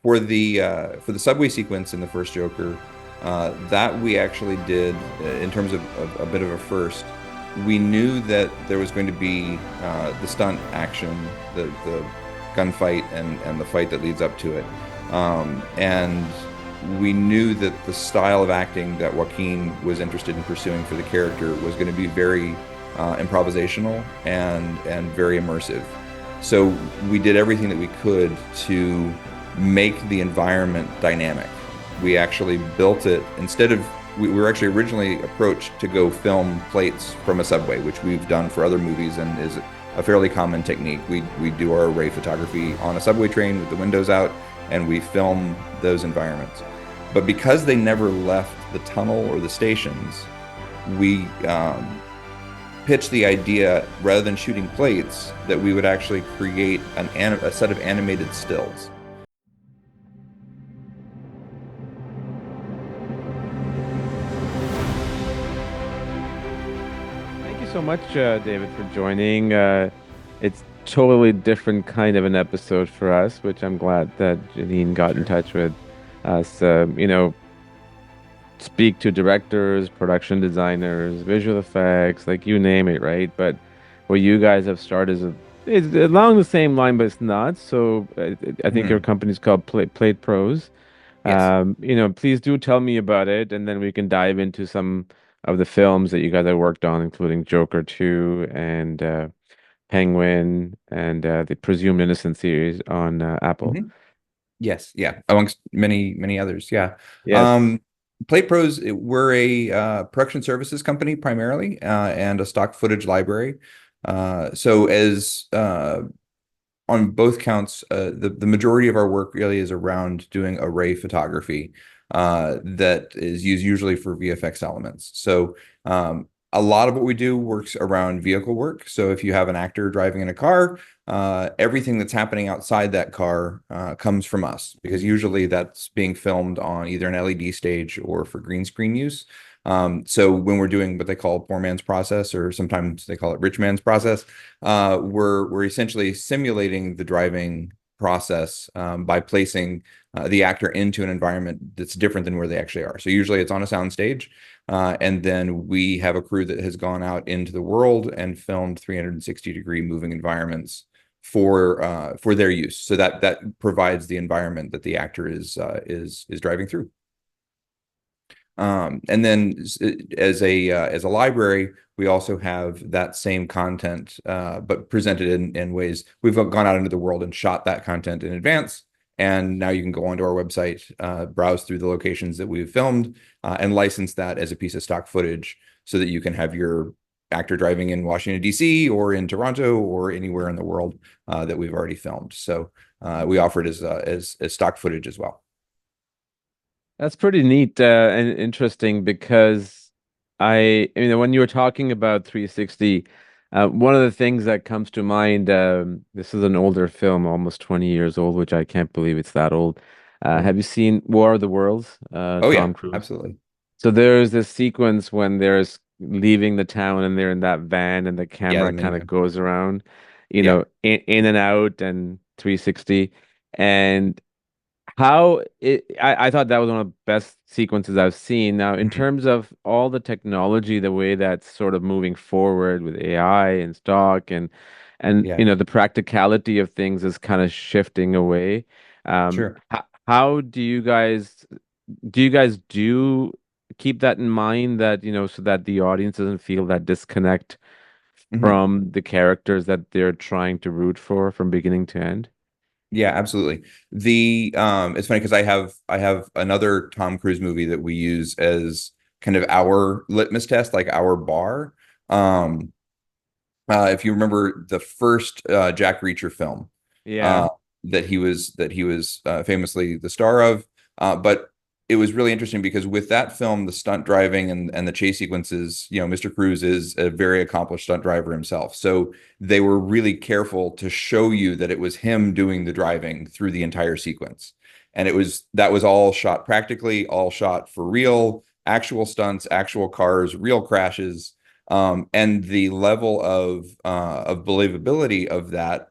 for the subway sequence in the first Joker, that we actually did in terms of a bit of a first. We knew that there was going to be the stunt action, the gunfight, and the fight that leads up to it, and we knew that the style of acting that Joaquin was interested in pursuing for the character was going to be very improvisational and very immersive. So we did everything that we could to make the environment dynamic. We actually built it instead of we were actually originally approached to go film plates from a subway, which we've done for other movies and is a fairly common technique. We do our array photography on a subway train with the windows out, and we film those environments. But because they never left the tunnel or the stations, we pitched the idea, rather than shooting plates, that we would actually create a set of animated stills. Thank you so much, David, for joining. It's totally different kind of an episode for us, which I'm glad that Janine got in Sure. touch with us. Speak to directors, production designers, visual effects, like you name it, right? But what you guys have started is along the same line, but it's not. So I think your Mhm. company's called PlatePros. Yes. Please do tell me about it, and then we can dive into some of the films that you guys have worked on, including Joker 2 and Penguin and the Presumed Innocent series on Apple. Mhm. Yes, yeah, amongst many others. Yeah. Yes. Um, PlatePros, we're a production services company primarily, and a stock footage library. So as on both counts, the majority of our work really is around doing array photography, that is used usually for VFX elements. So a lot of what we do works around vehicle work. So if you have an actor driving in a car, everything that's happening outside that car comes from us, because usually that's being filmed on either an LED stage or for green screen use. So when we're doing what they call poor man's process, or sometimes they call it rich man's process, we're essentially simulating the driving process, by placing the actor into an environment that's different than where they actually are. So usually it's on a sound stage, and then we have a crew that has gone out into the world and filmed 360-degree moving environments for their use. So that provides the environment that the actor is driving through. And then as a library, we also have that same content, but presented in ways. We've gone out into the world and shot that content in advance. And now you can go onto our website, browse through the locations that we've filmed, and license that as a piece of stock footage so that you can have your actor driving in Washington, D.C. or in Toronto or anywhere in the world that we've already filmed. So we offer it as stock footage as well. That's pretty neat and interesting because when you were talking about 360, one of the things that comes to mind, this is an older film, almost 20 years old, which I can't believe it's that old. Yeah. Have you seen War of the Worlds, Oh yeah, Tom Cruise? absolutely. So there's this sequence when there's leaving the town and they're in that van and the Yeah, the camera kind of minivan. goes around, Yeah. in and out and 360. And I thought that was one of the best sequences I've seen. Now, in Mhm. terms of all the technology, the way that's sort of moving forward with AI and stock and Yeah, the practicality of things is kind of shifting away. sure. How do you guys keep that in mind that, so that the audience doesn't feel that disconnect Hmm. from the characters that they're trying to root for from beginning to end? Yeah, absolutely. It's funny because I have another Tom Cruise movie that we use as kind of our litmus test, like our bar. Um, if you remember the first Jack Reacher film, Yeah. uh, that he was famously the star of. But it was really interesting because with that film, the stunt driving and the chase sequences, Mr. Cruise is a very accomplished stunt driver himself. So they were really careful to show you that it was him doing the driving through the entire sequence. And that was all shot practically, all shot for real, actual stunts, actual cars, real crashes. And the level of believability of that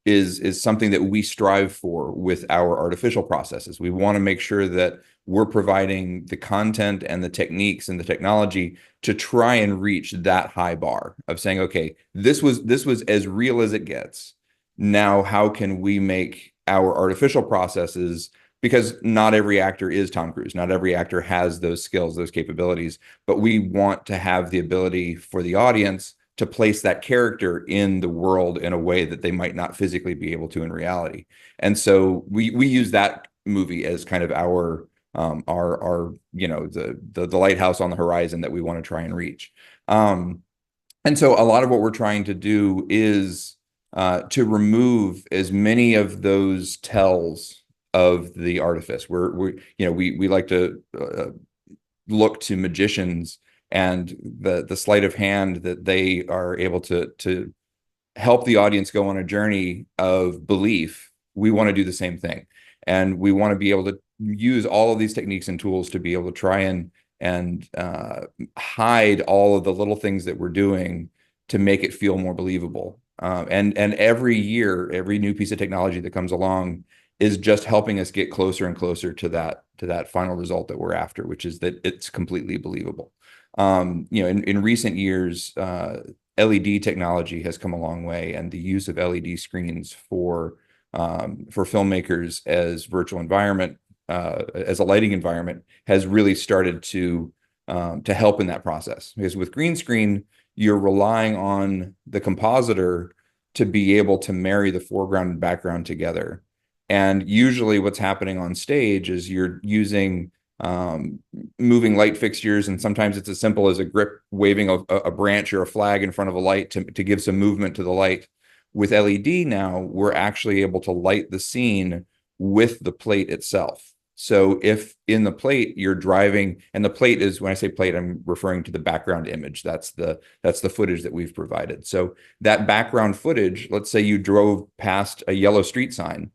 is something that we strive for with our artificial processes. We want to make sure that we're providing the content and the techniques and the technology to try and reach that high bar of saying, okay, this was as real as it gets. Now, how can we make our artificial processes, because not every actor is Tom Cruise, not every actor has those skills, those capabilities, but we want to have the ability for the audience to place that character in the world in a way that they might not physically be able to in reality. And so we use that movie as kind of our the lighthouse on the horizon that we want to try and reach. And so a lot of what we're trying to do is to remove as many of those tells of the artifice. We like to look to magicians and the sleight of hand that they are able to help the audience go on a journey of belief. We want to do the same thing, and we want to be able to use all of these techniques and tools to be able to try and hide all of the little things that we're doing to make it feel more believable. And every year, every new piece of technology that comes along is just helping us get closer and closer to that final result that we're after, which is that it's completely believable. In recent years, LED technology has come a long way, and the use of LED screens for filmmakers as virtual environment, as a lighting environment, has really started to help in that process. Because with green screen, you're relying on the compositor to be able to marry the foreground and background together. And usually what's happening on stage is you're using moving light fixtures, and sometimes it's as simple as a grip waving a branch or a flag in front of a light to give some movement to the light. With LED now, we're actually able to light the scene with the plate itself. So if in the plate you're driving, and the plate is, when I say plate, I'm referring to the background image. That's the footage that we've provided. So that background footage, let's say you drove past a yellow street sign.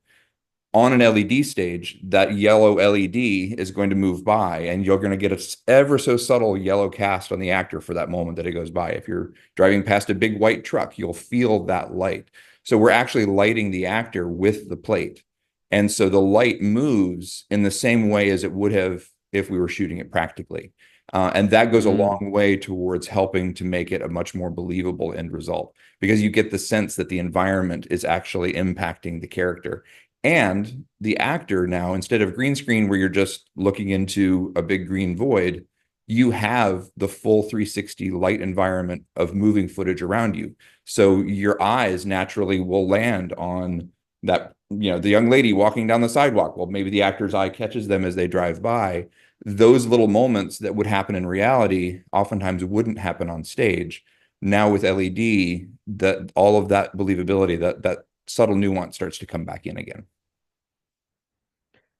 On an LED stage, that yellow LED is going to move by, and you're going to get a ever so subtle yellow cast on the actor for that moment that it goes by. If you're driving past a big white truck, you'll feel that light. So we're actually lighting the actor with the plate. And so the light moves in the same way as it would have if we were shooting it practically. And that goes a Mm. long way towards helping to make it a much more believable end result, because you get the sense that the environment is actually impacting the character. And the actor now, instead of green screen where you're just looking into a big green void, you have the full 360 light environment of moving footage around you. So your eyes naturally will land on that, the young lady walking down the sidewalk. Well, maybe the actor's eye catches them as they drive by. Those little moments that would happen in reality oftentimes wouldn't happen on stage. Now with LED, that all of that believability, that subtle nuance starts to come back in again.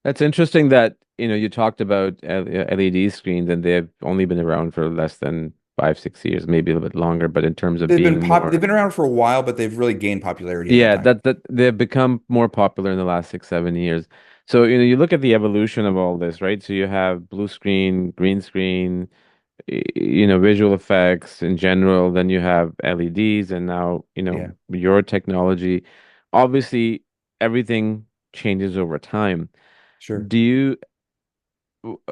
That's interesting that, you talked about LED screens and they've only been around for less than 5, 6 years, maybe a little bit longer, but in terms of being They've more, been around for a while, but they've really gained popularity in that yeah, time. that they've become more popular in the last 6, 7 years. So, you look at the evolution of all this, right? So you have blue screen, green screen, visual effects in general, then you have LEDs, and now, Yeah, your technology. Obviously, everything changes over time. sure, Do you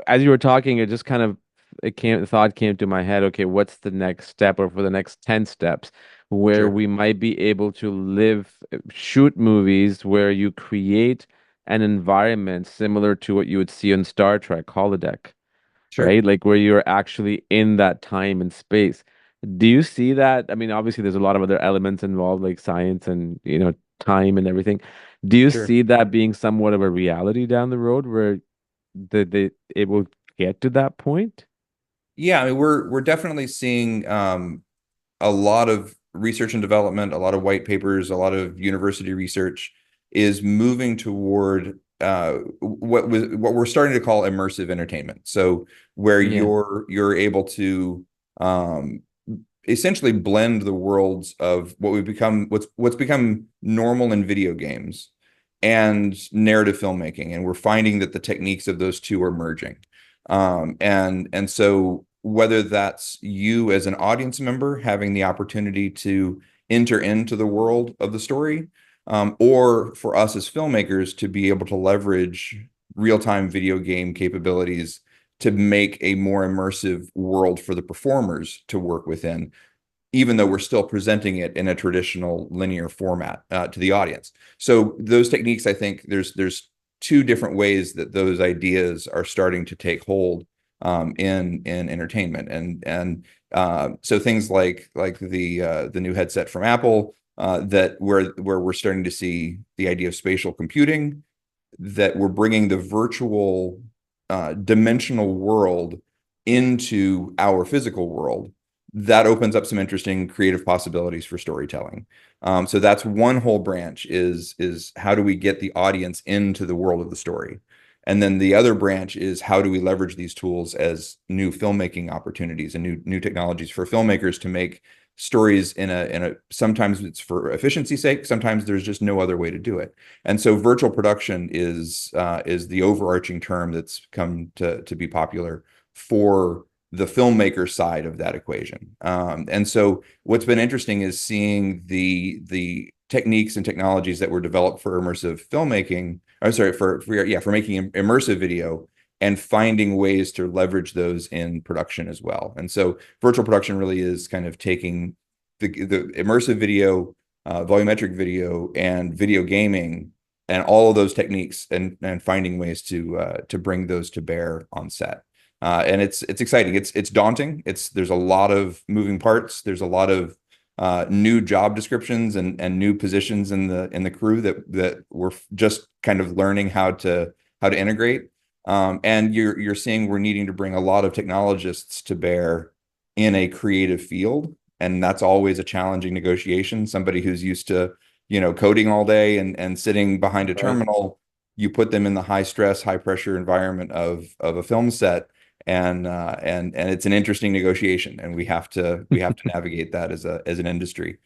As you were talking, it just kind of the thought came to my head, okay, what's the next step, or for the next 10 steps where sure, we might be able to shoot movies where you create an environment similar to what you would see on Star Trek holodeck, sure, right? Like where you're actually in that time and space. Do you see that? I mean, obviously there's a lot of other elements involved, like science and, time and everything. Do you sure. see that being somewhat of a reality down the road where it will get to that point? Yeah, I mean, we're definitely seeing a lot of research and development, a lot of white papers, a lot of university research is moving toward what we're starting to call immersive entertainment. So where Yeah. you're able to um, essentially blend the worlds of what's become normal in video games and narrative filmmaking, and we're finding that the techniques of those two are merging. And so whether that's you as an audience member having the opportunity to enter into the world of the story, or for us as filmmakers to be able to leverage real-time video game capabilities to make a more immersive world for the performers to work within, even though we're still presenting it in a traditional linear format to the audience. So those techniques, I think there's two different ways that those ideas are starting to take hold in entertainment, and so things like the new headset from Apple, that where we're starting to see the idea of spatial computing, that we're bringing the virtual dimensional world into our physical world. That opens up some interesting creative possibilities for storytelling. So that's one whole branch, is how do we get the audience into the world of the story? And then the other branch is how do we leverage these tools as new filmmaking opportunities and new technologies for filmmakers to make stories in a sometimes it's for efficiency's sake, sometimes there's just no other way to do it. And so virtual production is the overarching term that's come to be popular for the filmmaker side of that equation. And so what's been interesting is seeing the techniques and technologies that were developed for immersive filmmaking. I'm sorry, for making immersive video, and finding ways to leverage those in production as well. And so virtual production really is kind of taking the immersive video, volumetric video, and video gaming, and all of those techniques, and finding ways to bring those to bear on set. And it's exciting. It's daunting. There's a lot of moving parts. There's a lot of new job descriptions and new positions in the crew that we're just kind of learning how to integrate. And you're seeing we're needing to bring a lot of technologists to bear in a creative field, and that's always a challenging negotiation. Somebody who's used to, coding all day and sitting behind a Right. terminal, you put them in the high stress, high pressure environment of a film set, and it's an interesting negotiation, and we have to navigate that as an industry.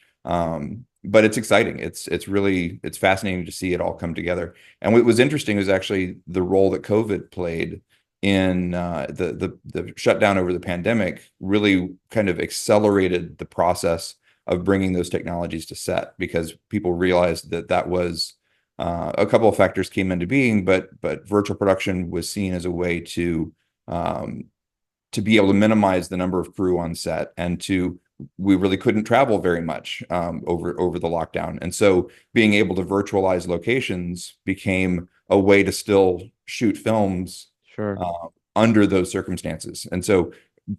But it's exciting. It's fascinating to see it all come together. And what was interesting was actually the role that COVID played in the shutdown over the pandemic really kind of accelerated the process of bringing those technologies to set, because people realized that was a couple of factors came into being, but virtual production was seen as a way um, to be able to minimize the number of crew on set, and we really couldn't travel very much over the lockdown. And so being able to virtualize locations became a way to still shoot films Sure. under those circumstances. And so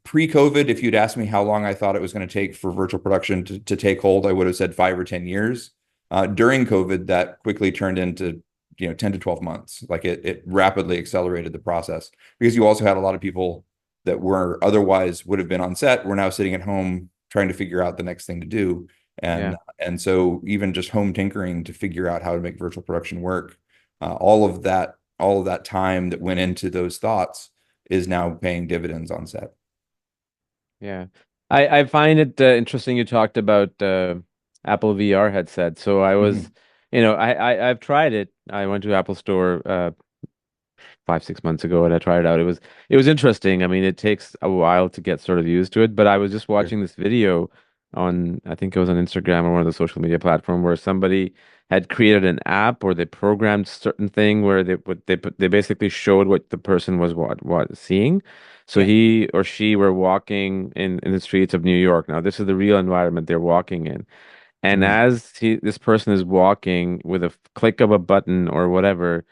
pre-COVID, if you'd asked me how long I thought it was going to take for virtual production to take hold, I would have said 5 or 10 years. During COVID, that quickly turned into 10 to 12 months. Like it rapidly accelerated the process, because you also had a lot of people that were otherwise would have been on set, were now sitting at home trying to figure out the next thing to do. Yeah. And so even just home tinkering to figure out how to make virtual production work, all of that time that went into those thoughts is now paying dividends on set. Yeah. I find it interesting you talked about Apple VR headset. So I was, Mhm. I've tried it. I went to Apple Store 5, 6 months ago and I tried it out. It was interesting. I mean, it takes a while to get sort of used to it, but I was just Sure. watching this video on, I think it was on Instagram or one of the social media platform, where somebody had created an app, or they programmed certain thing where they basically showed what the person was what seeing. So Yeah. he or she were walking in the streets of New York. Now, this is the real environment they're walking in. And Mhm. as this person is walking, with a click of a button or whatever,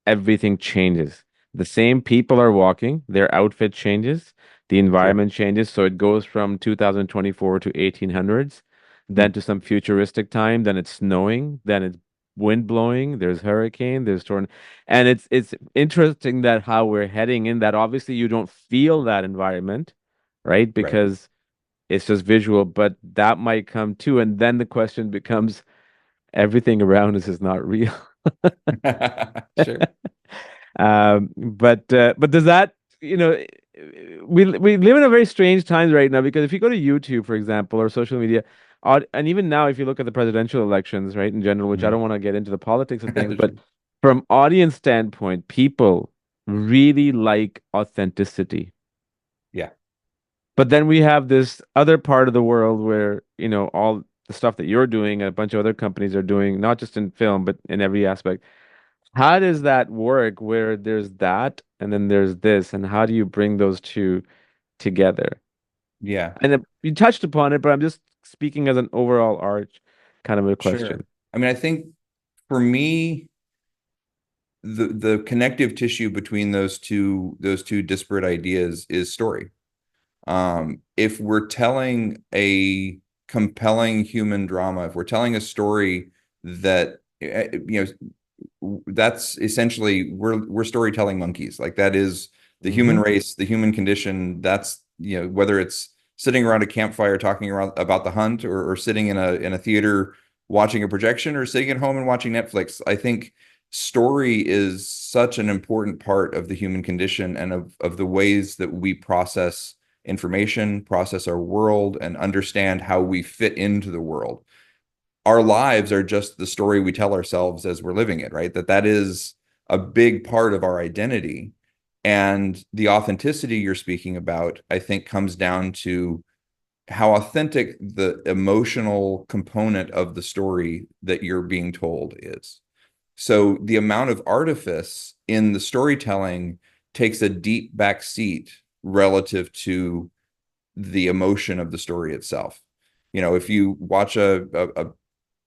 everything changes. The same people are walking, their outfit changes, the Sure. environment changes. So it goes from 2024 to 1800s, then Mm. to some futuristic time, then it's snowing, then it's wind blowing, there's hurricane, there's tornado. And it's interesting that how we're heading in that. Obviously you don't feel that environment, right? Right. Because it's just visual, but that might come too. And then the question becomes, everything around us is not real. Sure. But does that, you know, we live in a very strange times right now, because if you go to YouTube, for example, or social media, and even now, if you look at the presidential elections, right, in general, which I Mhm. don't want to get into the politics of things, but Sure. from audience standpoint, people really like authenticity. Yeah. But then we have this other part of the world where, all the stuff that you're doing, a bunch of other companies are doing, not just in film, but in every aspect. How does that work where there's that and then there's this, and how do you bring those two together? Yeah, And you touched upon it, but I'm just speaking as an overall arch kind of a sure. question. I mean, I think for me, the connective tissue between those two disparate ideas is story. If we're telling a compelling human drama, if we're telling a story that that's essentially we're storytelling monkeys. Like that is the human Hmm. race, the human condition. That's whether it's sitting around a campfire talking around about the hunt, or sitting in a theater watching a projection, or sitting at home and watching Netflix. I think story is such an important part of the human condition and of the ways that we process information, process our world, and understand how we fit into the world. Our lives are just the story we tell ourselves as we're living it, right? That is a big part of our identity. And the authenticity you're speaking about, I think, comes down to how authentic the emotional component of the story that you're being told is. So the amount of artifice in the storytelling takes a deep back seat relative to the emotion of the story itself. If you watch a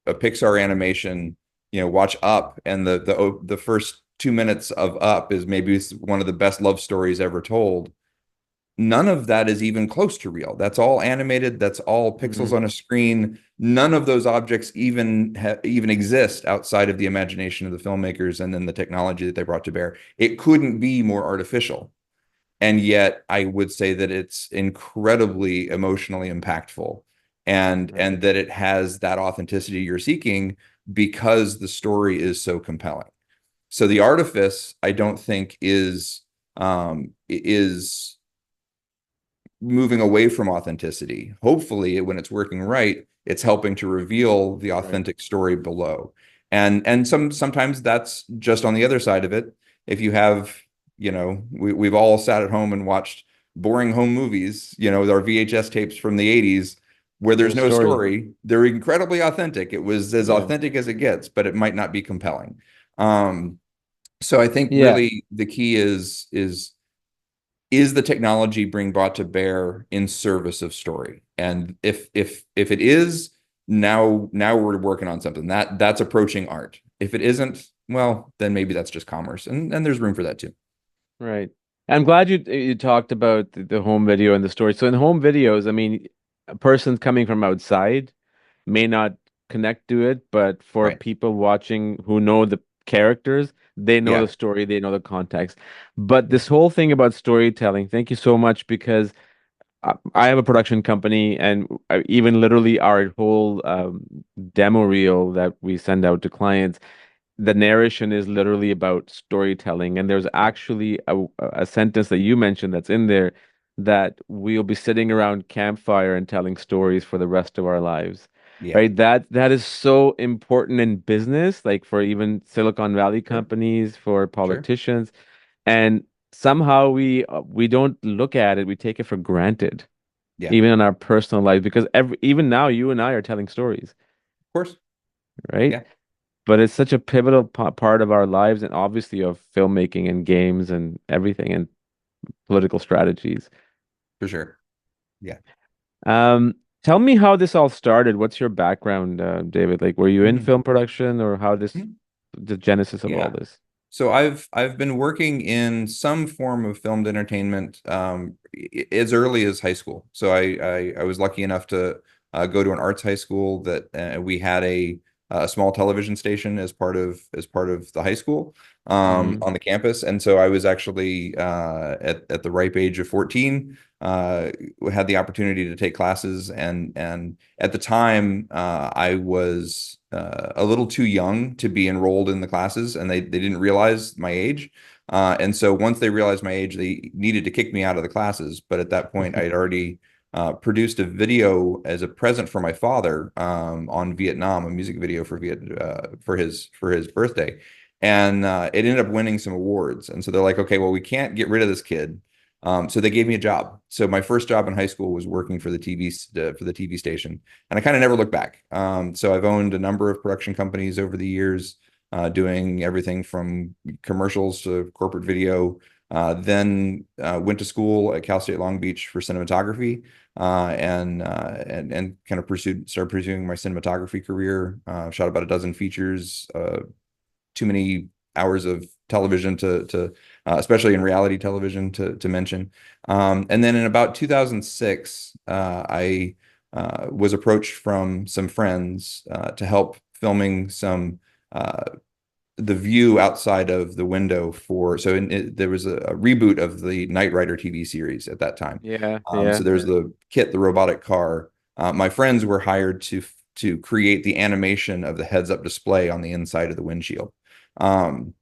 Pixar animation, watch Up, and the first 2 minutes of Up is maybe one of the best love stories ever told. None of that is even close to real. That's all animated. That's all pixels Hmm. on a screen. None of those objects even exist outside of the imagination of the filmmakers and then the technology that they brought to bear. It couldn't be more artificial. And yet I would say that it's incredibly emotionally impactful, and Right. that it has that authenticity you're seeking because the story is so compelling. So the artifice, I don't think is moving away from authenticity. Hopefully, when it's working right, it's helping to reveal the Right. authentic story below. And sometimes that's just on the other side of it. If you have, we've all sat at home and watched boring home movies, our VHS tapes from the 80s where No there's no story. story. They're incredibly authentic. It was as Yeah. authentic as it gets, but it might not be compelling. Um, so I think Yeah. really the key is the technology being brought to bear in service of story? And if it is, now we're working on something that's approaching art. If it isn't, well, then maybe that's just commerce, and there's room for that too. Right. I'm glad you talked about the home video and the story. So in home videos, I mean, a person coming from outside may not connect to it, but for Right. people watching who know the characters, they know the Yeah. story, they know the context. But this whole thing about storytelling, thank you so much because I have a production company, and even literally our whole demo reel that we send out to clients, the narration is literally about storytelling. And there's Yeah. actually a sentence that you mentioned that's in there that we'll be sitting around campfire and telling stories for the rest of our lives. Yeah. Right? That is so important in business, like for even Silicon Valley Sure. companies, for Sure. politicians. And somehow we don't look at it, we take it for granted, Yeah. Of even in our personal life, because even now you and I are telling stories, course. right? Yeah. But it's such a pivotal part of our lives, and obviously of filmmaking and games and everything and political strategies. For sure. Yeah. Um, Tell me how this all started. What's your background, David? Like, were you in Mhm. film production, or how this, Mhm. the genesis of all Yeah. this? So I've been working in some form of filmed entertainment as early as high school. So I was lucky enough to go to an arts high school that we had a small television station as part of the high school Hmm. on the campus, and so I was actually at the ripe age of 14 had the opportunity to take classes, and at the time I was a little too young to be enrolled in the classes, and they didn't realize my age. And so once they realized my age, they needed to kick me out of the classes. But at that point, I'd already produced a video as a present for my father on Vietnam, a music video for his birthday, and it ended up winning some awards. And so they're like, okay, well, we can't get rid of this kid. So they gave me a job. So my first job in high school was working for the TV station, and I kind of never looked back. So I've owned a number of production companies over the years, doing everything from commercials to corporate video. Then went to school at Cal State Long Beach for cinematography, and kind of started pursuing my cinematography career. Shot about a dozen features, too many hours of television to especially in reality television to mention. And then in about 2006, I was approached from some friends to help filming some the view outside of the window there was a reboot of the Knight Rider TV series at that time. Yeah, So yeah. there's the Kit, the robotic car. My friends were hired to create the animation of the heads-up display on the inside of the windshield. Um,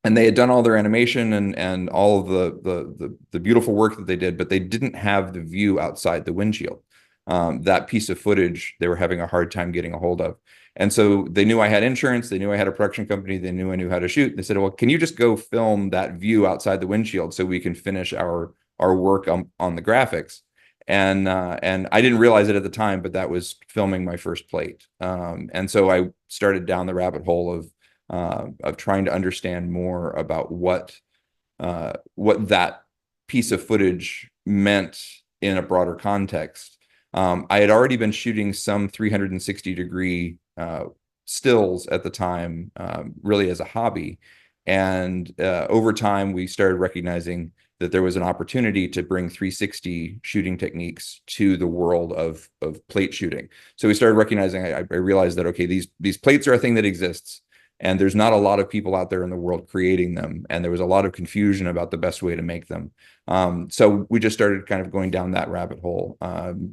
and they had done all their animation and all of the beautiful work that they did, but they didn't have the view outside the windshield. That piece of footage they were having a hard time getting a hold of. And so they knew I had insurance, they knew I had a production company, they knew I knew how to shoot. They said, "Well, can you just go film that view outside the windshield so we can finish our work on the graphics?" And I didn't realize it at the time, but that was filming my first plate. And so I started down the rabbit hole of trying to understand more about what that piece of footage meant in a broader context. I had already been shooting some 360-degree stills at the time, really as a hobby. And over time, we started recognizing that there was an opportunity to bring 360 shooting techniques to the world of plate shooting. So we started recognizing, I realized that, okay, these plates are a thing that exists. And there's not a lot of people out there in the world creating them. And there was a lot of confusion about the best way to make them. So we just started kind of going down that rabbit hole,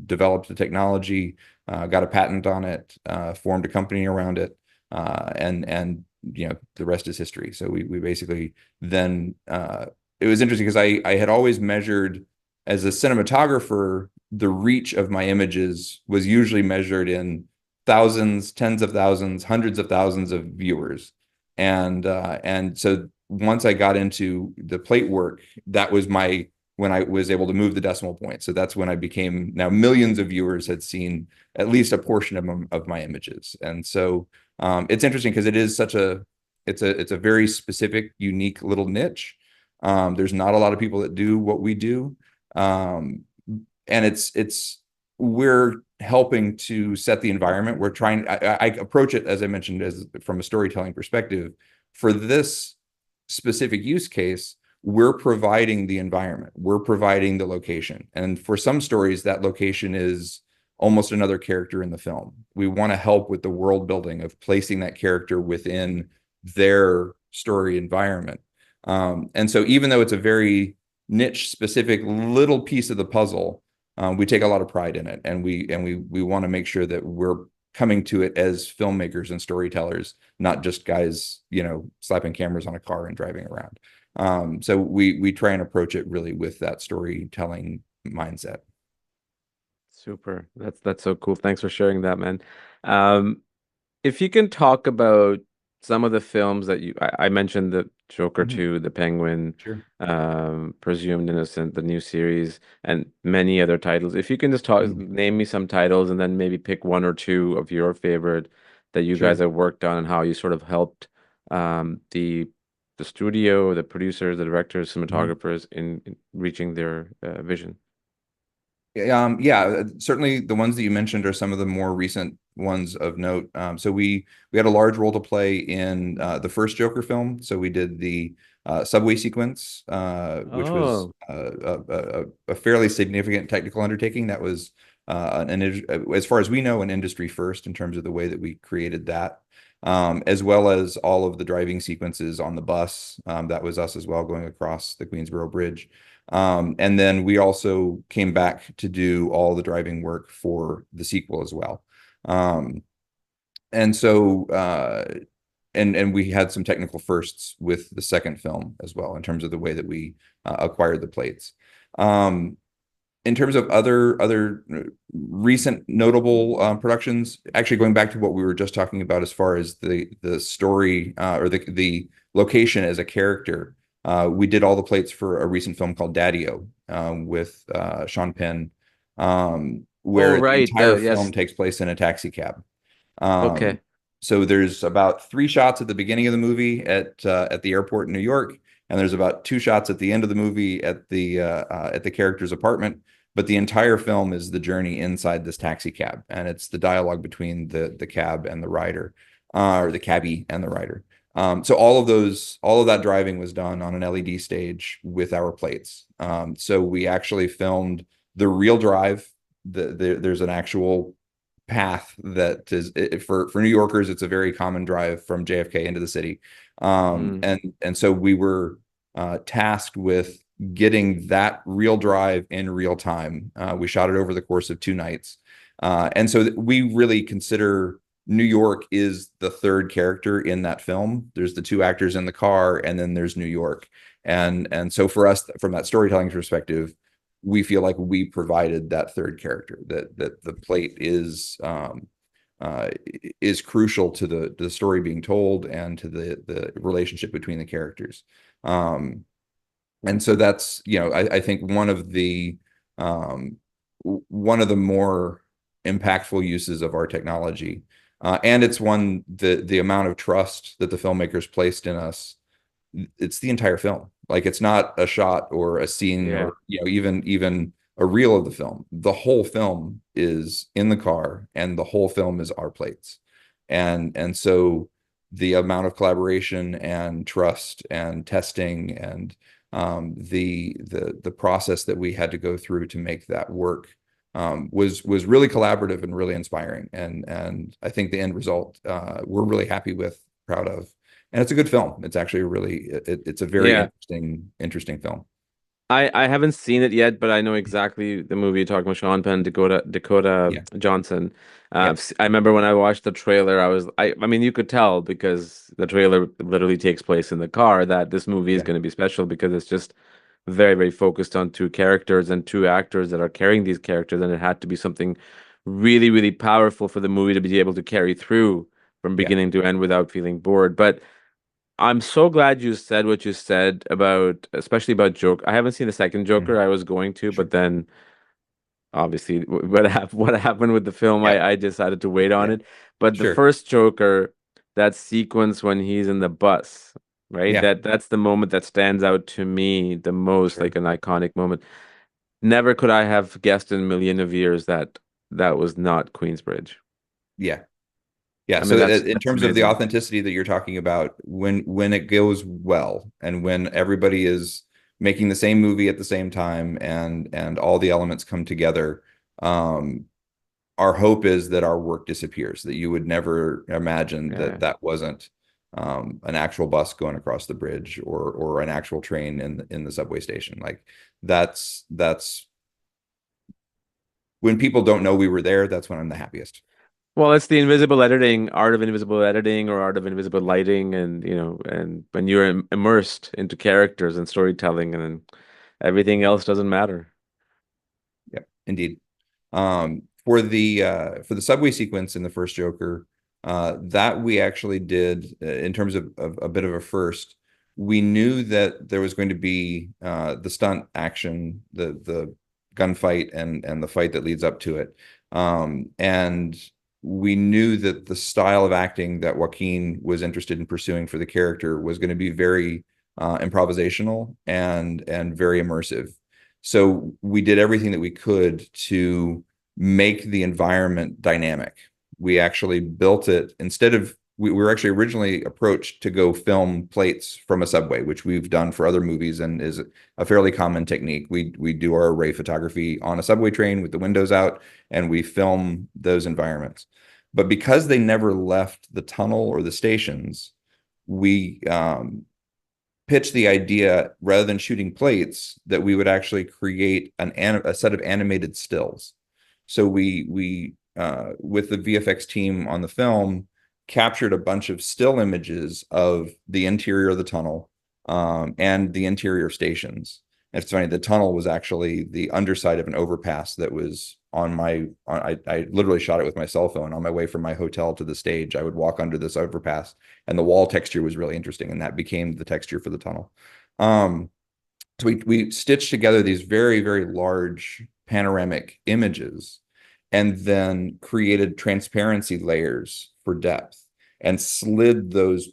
developed the technology, got a patent on it, formed a company around it, and the rest is history. So we basically then it was interesting because I had always measured as a cinematographer, the reach of my images was usually measured in thousands, tens of thousands, hundreds of thousands of viewers. And so once I got into the plate work, that was when I was able to move the decimal point. So that's when I became, now millions of viewers had seen at least a portion of my images. And so it's interesting because it's a very specific, unique little niche. There's not a lot of people that do what we do. And we're helping to set the environment. I approach it, as I mentioned, as from a storytelling perspective. For this specific use case, we're providing the environment, we're providing the location. And for some stories, that location is almost another character in the film. We want to help with the world building of placing that character within their story environment. And so even though it's a very niche specific little piece of the puzzle, we take a lot of pride in it, and we want to make sure that we're coming to it as filmmakers and storytellers, not just guys, slapping cameras on a car and driving around. So we try and approach it really with that storytelling mindset. Super. That's so cool. Thanks for sharing that, man. Um, if you can talk about some of the films that I mentioned the Joker Mhm. 2, The Penguin, Sure. Presumed Innocent, the new series, and many other titles. If you can just Mhm. name me some titles and then maybe pick one or two of your favorite that you guys Sure. have worked on and how you sort of helped the studio, the producers, the directors, Mhm. cinematographers in reaching their vision. Yeah, certainly the ones that you mentioned are some of the more recent ones of note. So we had a large role to play in the first Joker film. So we did the subway sequence, which was Oh. a fairly significant technical undertaking. That was as far as we know, an industry first in terms of the way that we created that, as well as all of the driving sequences on the bus. That was us as well, going across the Queensboro Bridge. And then we also came back to do all the driving work for the sequel as well. Um, and so and we had some technical firsts with the second film as well in terms of the way that we acquired the plates. Um, in terms of other recent notable productions, actually going back to what we were just talking about as far as the story or the location as a character. We did all the plates for a recent film called Daddy-O with Sean Penn, Oh, where the right. entire film Yes. takes place in a taxi cab. Um, Okay. so there's about 3 shots at the beginning of the movie at the airport in New York, and there's about 2 shots at the end of the movie at the character's apartment. But the entire film is the journey inside this taxi cab, and it's the dialogue between the cab and the rider, or the cabbie and the rider. So all of that driving was done on an LED stage with our plates. So we actually filmed the real drive. There's an actual path that is for New Yorkers. It's a very common drive from JFK into the city, Mm. and so we were tasked with getting that real drive in real time. We shot it over the course of 2 nights, and so we really consider New York is the third character in that film. There's the 2 actors in the car, and then there's New York, and so for us, from that storytelling perspective, we feel like we provided that third character, that the plate uh, is crucial to the story being told and to the relationship between the characters. And so that's, I think um, one of the more impactful uses of our technology. And it's the amount of trust that the filmmakers placed in us. It's the entire film. Like, it's not a shot or a scene, Yeah. or even a reel of the film. The whole film is in the car, and the whole film is our plates. And so the amount of collaboration and trust and testing and the process that we had to go through to make that work was really collaborative and really inspiring. And I think the end result we're really happy with, proud of, and it's a good film. It's actually it's a very Yeah. interesting film. I haven't seen it yet, but I know exactly the movie you're talking about, Sean Penn, Dakota Yeah, Johnson. yeah, I remember when I watched the trailer, I mean, you could tell because the trailer literally takes place in the car that this movie is yeah, going to be special because it's just very, very focused on 2 characters and 2 actors that are carrying these characters, and it had to be something really, really powerful for the movie to be able to carry through from yeah. beginning to end without feeling bored. But I'm so glad you said what you said about, especially about Joker. I haven't seen the second Mhm. Joker. I was going to, Sure. but then obviously what happened with the film, Yeah, I decided to wait on yeah, it. But the sure. first Joker, that sequence when he's in the bus, right? Yeah, That's the moment that stands out to me the most, sure. like an iconic moment. Never could I have guessed in a million of years that that was not Queensbridge. Yeah. Yeah, I so mean, in that's terms of the amazing. authenticity that you're talking about, when it goes well, and when everybody is making the same movie at the same time, and all the elements come together, um, our hope is that our work disappears, that you would never imagine that Yeah. that wasn't an actual bus going across the bridge, or an actual train in the subway station. Like, that's when people don't know we were there, that's when I'm the happiest. Well, it's the invisible editing, art of invisible editing or art of invisible lighting, and and when you're immersed into characters and storytelling, and then everything else doesn't matter. Yeah, indeed. For the subway sequence in the first Joker, that we actually did in terms of a bit of a first. We knew that there was going to be the stunt action, the gunfight, and the fight that leads up to it. And we knew that the style of acting that Joaquin was interested in pursuing for the character was going to be very improvisational and very immersive. So we did everything that we could to make the environment dynamic. We actually built it instead of we were actually originally approached to go film plates from a subway, which we've done for other movies and is a fairly common technique. We do our array photography on a subway train with the windows out, and we film those environments. But because they never left the tunnel or the stations, we pitched the idea, rather than shooting plates, that we would actually create a set of animated stills. So we with the VFX team on the film, captured a bunch of still images of the interior of the tunnel, and the interior stations. And it's funny, the tunnel was actually the underside of an overpass that was I literally shot it with my cell phone on my way from my hotel to the stage. I would walk under this overpass, and the wall texture was really interesting, and that became the texture for the tunnel. Um, so we stitched together these very, very large panoramic images and then created transparency layers for depth and slid those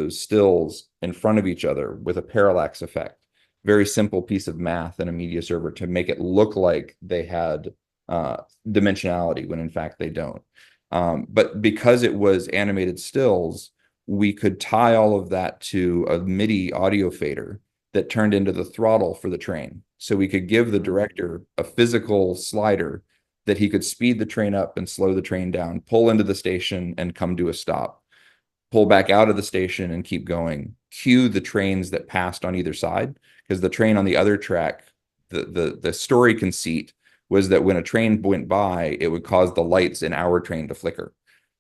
stills in front of each other with a parallax effect. Very simple piece of math in a media server to make it look like they had dimensionality when in fact they don't. But because it was animated stills, we could tie all of that to a MIDI audio fader that turned into the throttle for the train. So we could give the director a physical slider that he could speed the train up and slow the train down, pull into the station and come to a stop, pull back out of the station and keep going, cue the trains that passed on either side, because the train on the other track, the story conceit was that when a train went by, it would cause the lights in our train to flicker.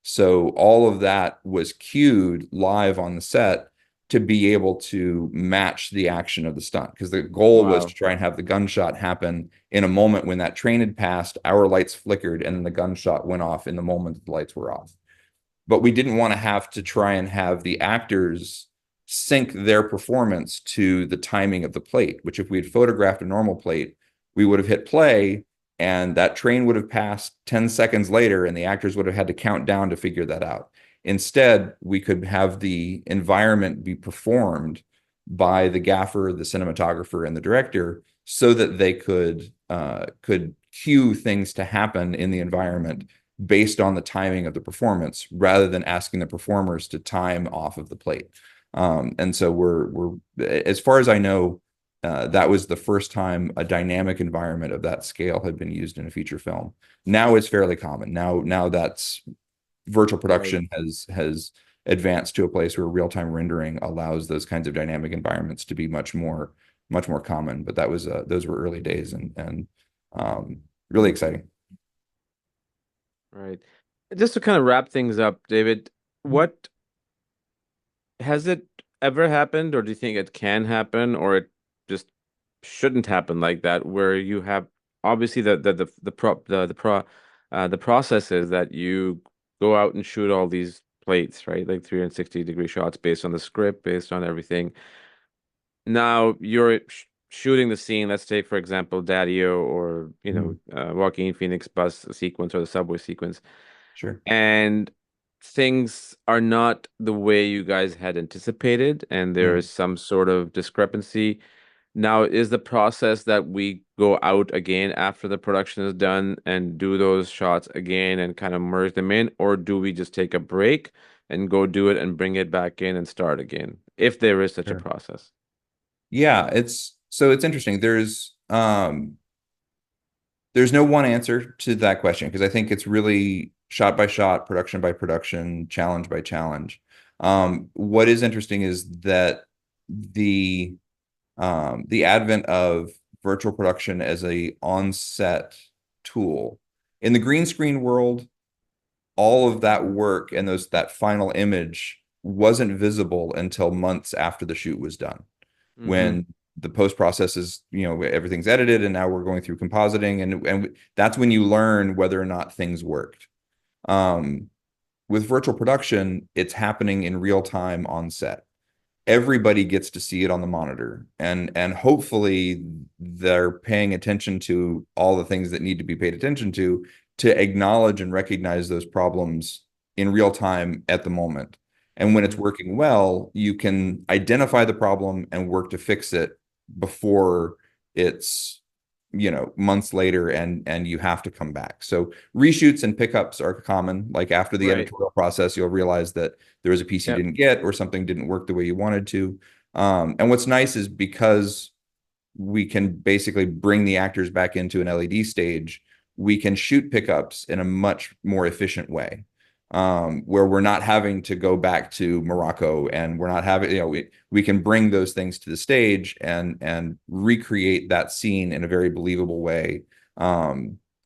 So all of that was cued live on the set to be able to match the action of the stunt, because the goal was to Wow. try and have the gunshot happen in a moment when that train had passed, our lights flickered, and then the gunshot went off in the moment that the lights were off. But we didn't want to have to try and have the actors sync their performance to the timing of the plate, which if we had photographed a normal plate, we would have hit play and that train would have passed 10 seconds later and the actors would have had to count down to figure that out. Instead, we could have the environment be performed by the gaffer, the cinematographer, and the director so that they could cue things to happen in the environment based on the timing of the performance rather than asking the performers to time off of the plate. And so we're as far as I know, that was the first time a dynamic environment of that scale had been used in a feature film. Now it's fairly common. Now that's virtual Right. production has advanced to a place where real-time rendering allows those kinds of dynamic environments to be much more common. But that was those were early days and really exciting. Right. Just to kind of wrap things up, David, what has it ever happened, or do you think it can happen, or it just shouldn't happen like that, where you have obviously the process is that you go out and shoot all these plates, right? Like 360-degree shots based on the script, based on everything. Now you're shooting the scene. Let's take, for example, Daddy-O or, Mhm. Joaquin Phoenix bus sequence or the subway sequence, Sure. and things are not the way you guys had anticipated, and there Mm. is some sort of discrepancy. Now, is the process that we go out again after the production is done and do those shots again and kind of merge them in, or do we just take a break and go do it and bring it back in and start again, if there is such a Sure. process? Yeah, it's interesting. There's no one answer to that question because I think it's really shot by shot, production by production, challenge by challenge. What is interesting is that the the advent of virtual production as a on-set tool in the green screen world, all of that work and that final image wasn't visible until months after the shoot was done Mm-hmm. when the post process is, everything's edited and now we're going through compositing and that's when you learn whether or not things worked. Um, with virtual production, it's happening in real time on set. Everybody gets to see it on the monitor and hopefully they're paying attention to all the things that need to be paid attention to acknowledge and recognize those problems in real time at the moment. And when it's Mm-hmm. working well, you can identify the problem and work to fix it before it's, months later and you have to come back. So reshoots and pickups are common. Like after the Right. editorial process, you'll realize that there was a piece you Yep. didn't get or something didn't work the way you wanted to. And what's nice is because we can basically bring the actors back into an LED stage, we can shoot pickups in a much more efficient way, where we're not having to go back to Morocco and we're not having, we can bring those things to the stage and recreate that scene in a very believable way,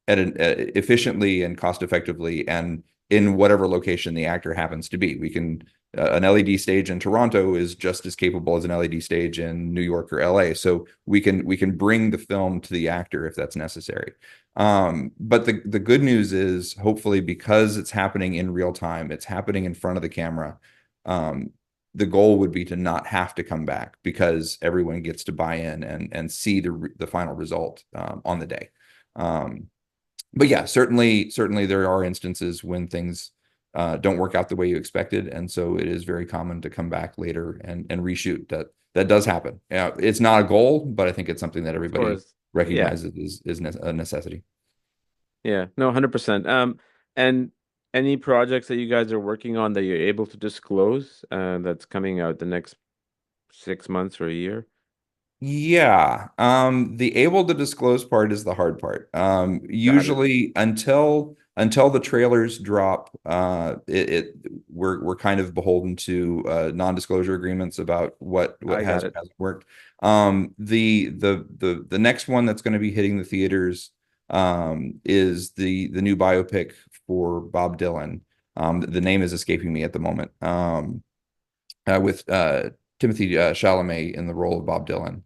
efficiently and cost effectively and in whatever location the actor happens to be. We can an LED stage in Toronto is just as capable as an LED stage in New York or LA. So we can bring the film to the actor if that's necessary. But the good news is hopefully because it's happening in real time, it's happening in front of the camera. Um, the goal would be to not have to come back because everyone gets to buy in and see the final result on the day. But yeah, certainly there are instances when things don't work out the way you expected, and so it is very common to come back later and reshoot. That does happen. Yeah, it's not a goal, but I think it's something that Of everybody course. Yeah. recognizes is a necessity. Yeah. No, 100%. And any projects that you guys are working on that you're able to disclose, that's coming out the next 6 months or a year? Yeah, the able to disclose part is the hard part. Got it. Usually until the trailers drop, we're kind of beholden to non-disclosure agreements about what I has got or it. hasn't worked. The next one that's going to be hitting the theaters is the new biopic for Bob Dylan. The name is escaping me at the moment. With Timothy Chalamet in the role of Bob Dylan.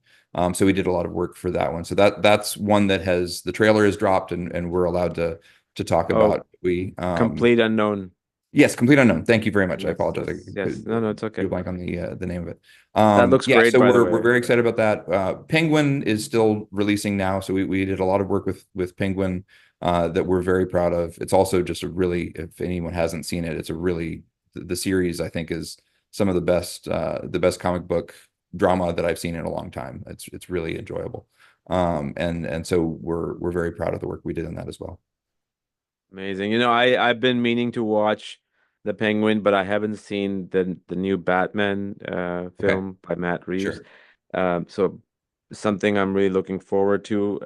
So we did a lot of work for that one. So that's one that has the trailer is dropped and we're allowed to talk Oh, about. We complete unknown. Yes, complete unknown. Thank you very much. I Yes, apologize. I yes, yes. No, no, it's drew okay. a blank on the name of it. That looks Yeah, great, so by the we're way. very excited about that. Penguin is still releasing now, so we did a lot of work with Penguin that we're very proud of. It's also just a really, if anyone hasn't seen it, it's a really the series I think is some of the best comic book drama that I've seen in a long time. It's really enjoyable. And so we're very proud of the work we did in that as well. Amazing. I've been meaning to watch The Penguin, but I haven't seen the new Batman Okay, film by Matt Reeves. sure. So something I'm really looking forward to.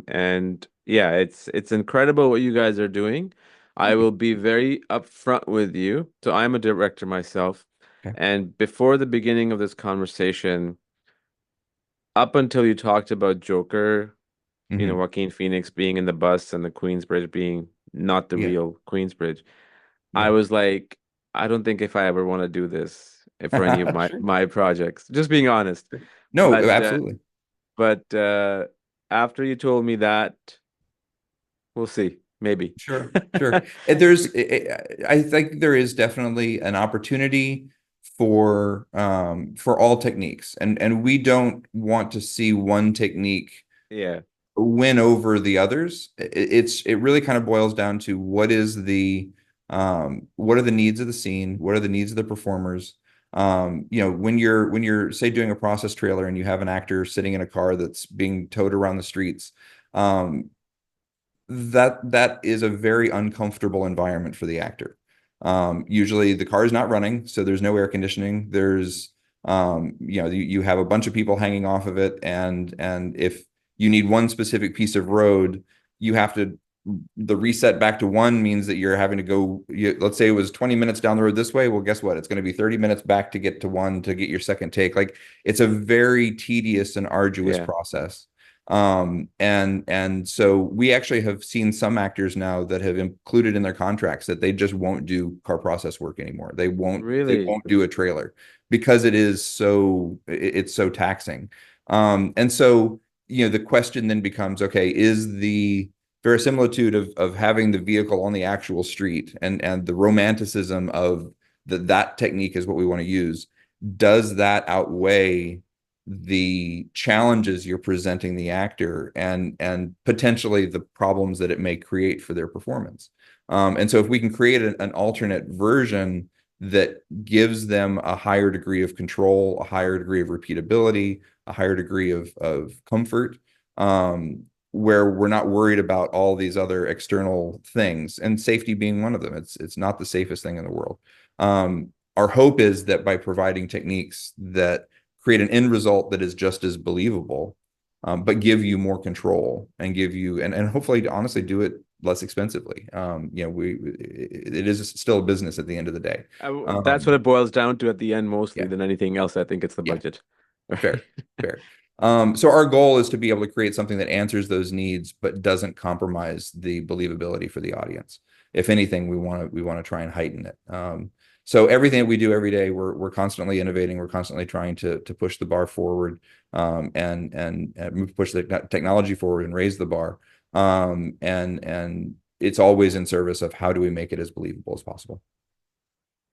And yeah, it's incredible what you guys are doing. I Thank you. will be very upfront with you. So I'm a director myself, Okay. and before the beginning of this conversation, up until you talked about Joker, Hmm. Joaquin Phoenix being in the bus and the Queensbridge being not the Yeah. real Queensbridge, I Yeah. was like, I don't think if I ever want to do this for any of my projects, just being honest. No, But absolutely. after you told me that, we'll see, maybe. Sure, sure. I think there is definitely an opportunity for all techniques, and we don't want to see one technique Yeah, win over the others. It really kind of boils down to what are the needs of the scene, what are the needs of the performers. When you're say doing a process trailer and you have an actor sitting in a car that's being towed around the streets, um, that is a very uncomfortable environment for the actor. Usually the car is not running, so there's no air conditioning. You have a bunch of people hanging off of it, and if you need one specific piece of road, you have to the reset back to one means that you're having to go. Let's say it was 20 minutes down the road this way. Well, guess what? It's going to be 30 minutes back to get to one to get your second take. Like it's a very tedious and arduous yeah, process. And so we actually have seen some actors now that have included in their contracts that they just won't do car process work anymore. They really. won't do a trailer because it's so taxing. And so the question then becomes, okay, is the verisimilitude of having the vehicle on the actual street and the romanticism of that technique is what we want to use, does that outweigh the challenges you're presenting the actor and potentially the problems that it may create for their performance? And so if we can create an alternate version that gives them a higher degree of control, a higher degree of repeatability, a higher degree of comfort, where we're not worried about all these other external things, and safety being one of them. It's not the safest thing in the world. Our hope is that by providing techniques that create an end result that is just as believable, but give you more control and give you and hopefully honestly do it less expensively. It is still a business at the end of the day. That's what Um, it boils down to at the end, mostly yeah, than anything else. I think it's the yeah, budget. fair, fair. So our goal is to be able to create something that answers those needs, but doesn't compromise the believability for the audience. If anything, we want to try and heighten it. So everything that we do every day, we're constantly innovating. We're constantly trying to push the bar forward, and push the technology forward and raise the bar. And it's always in service of how do we make it as believable as possible.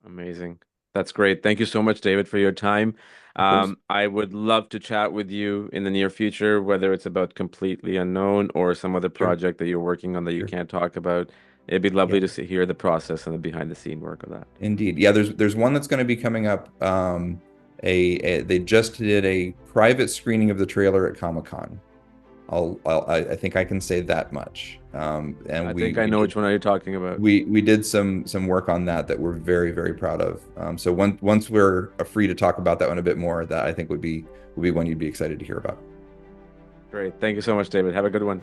Amazing. That's great. Thank you so much, David, for your time. Of course. I would love to chat with you in the near future, whether it's about Completely Unknown or some other Sure. project that you're working on that you Sure. can't talk about. It'd be Yeah. lovely to hear the process and the behind the scene work of that. Indeed. Yeah, there's one that's going to be coming up. They just did a private screening of the trailer at Comic-Con. I think I can say that much. And I think I know which one are you talking about. we did some work on that we're very, very proud of. So once we're free to talk about that one a bit more, that I think would be one you'd be excited to hear about. Great. Thank you so much, David. Have a good one.